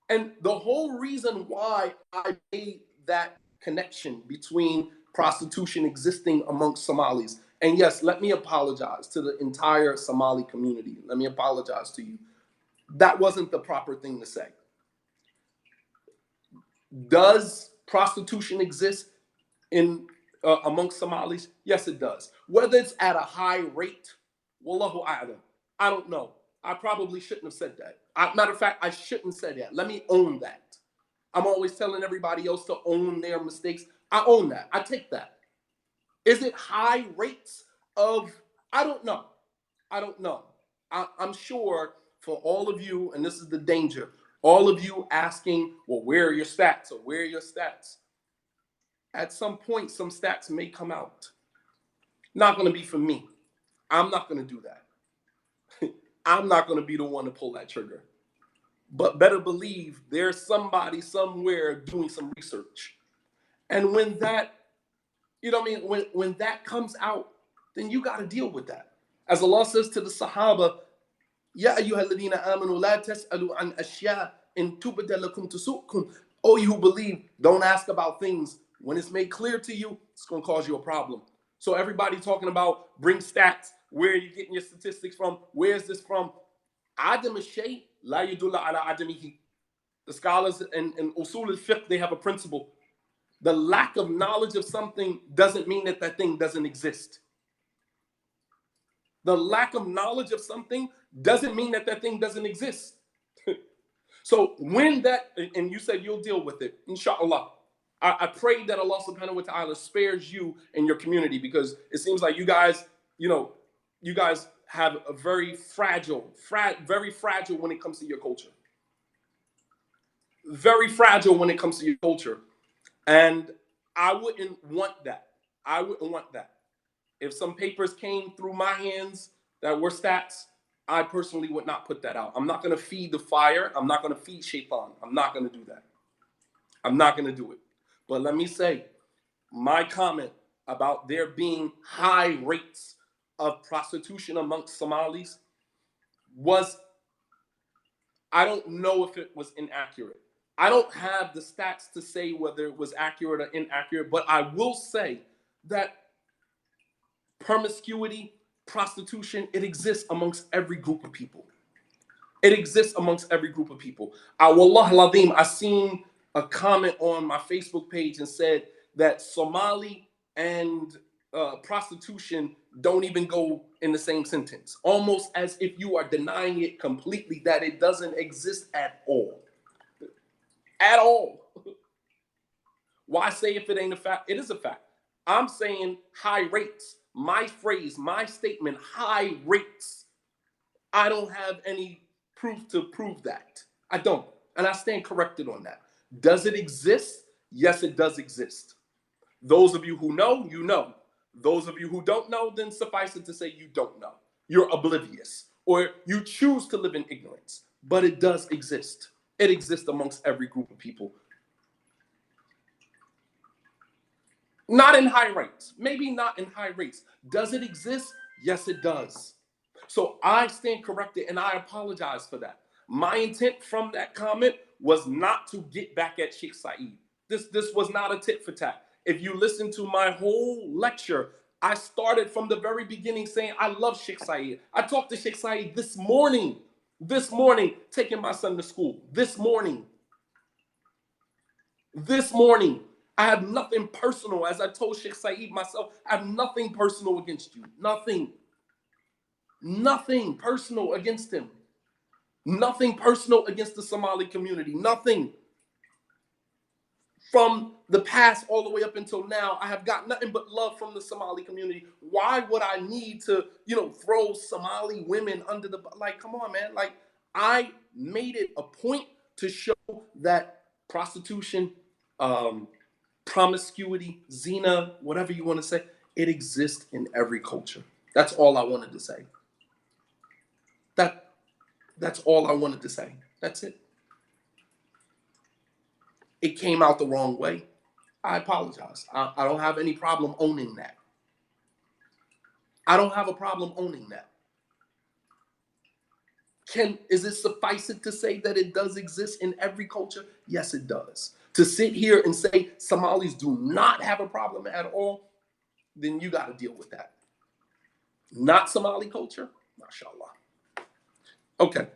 And the whole reason why I made that connection between prostitution existing amongst Somalis, and yes, let me apologize to the entire Somali community. Let me apologize to you. That wasn't the proper thing to say. Does prostitution exist in amongst Somalis? Yes, it does. Whether it's at a high rate, wallahu a'lam, I don't know. I probably shouldn't have said that. Matter of fact, I shouldn't say that. Let me own that. I'm always telling everybody else to own their mistakes. I own that. I take that. Is it high rates of? I don't know. I don't know. I'm sure for all of you, and this is the danger, all of you asking, well, where are your stats or where are your stats? At some point, some stats may come out. Not going to be for me. I'm not going to do that. I'm not going to be the one to pull that trigger. But better believe there's somebody somewhere doing some research. And when that, you know what I mean, when that comes out, then you got to deal with that. As Allah says to the Sahaba, Ya ayyuhalladhina amanu la tas'alu an ashya in tubda lakum tusukum. Oh, you who believe, don't ask about things. When it's made clear to you, it's going to cause you a problem. So everybody talking about bring stats. Where are you getting your statistics from? Where's this from? Adam al-shay la yadulla ala adamihi. The scholars in usul al-fiqh, they have a principle. The lack of knowledge of something doesn't mean that that thing doesn't exist. The lack of knowledge of something doesn't mean that that thing doesn't exist. So when that, and you said you'll deal with it, inshallah. I pray that Allah subhanahu wa ta'ala spares you and your community, because it seems like you guys, you guys have a very fragile when it comes to your culture. Very fragile when it comes to your culture. And I wouldn't want that. I wouldn't want that. If some papers came through my hands that were stats, I personally would not put that out. I'm not going to feed the fire. I'm not going to feed shaitan. I'm not going to do that. I'm not going to do it. But let me say, my comment about there being high rates of prostitution amongst Somalis was, I don't know if it was inaccurate. I don't have the stats to say whether it was accurate or inaccurate, but I will say that promiscuity, prostitution, it exists amongst every group of people. It exists amongst every group of people. Wallah al-Azim, I seen a comment on my Facebook page and said that Somali and prostitution don't even go in the same sentence. Almost as if you are denying it completely, that it doesn't exist at all. At all. Why say if it ain't a fact? It is a fact. I'm saying high rates. My phrase, my statement, high rates. I don't have any proof to prove that. I don't. And I stand corrected on that. Does it exist? Yes, it does exist. Those of you who know, you know. Those of you who don't know, then suffice it to say you don't know. You're oblivious, or you choose to live in ignorance. But it does exist. It exists amongst every group of people. Not in high rates. Maybe not in high rates. Does it exist? Yes, it does. So I stand corrected and I apologize for that. My intent from that comment was not to get back at Sheikh Saeed. This was not a tit for tat. If you listen to my whole lecture, I started from the very beginning saying I love Sheikh Saeed. I talked to Sheikh Saeed this morning, taking my son to school. This morning. I have nothing personal. As I told Sheikh Saeed myself, I have nothing personal against you. Nothing. Nothing personal against him. Nothing personal against the Somali community. Nothing. From the past all the way up until now, I have got nothing but love from the Somali community. Why would I need to, throw Somali women under the, like, come on, man. Like, I made it a point to show that prostitution, promiscuity, zina, whatever you want to say, it exists in every culture. That's all I wanted to say. That's all I wanted to say. That's it. It came out the wrong way. I apologize. I don't have any problem owning that. I don't have a problem owning that. Is it suffice it to say that it does exist in every culture? Yes, it does. To sit here and say Somalis do not have a problem at all, then you got to deal with that. Not Somali culture, mashallah. Okay.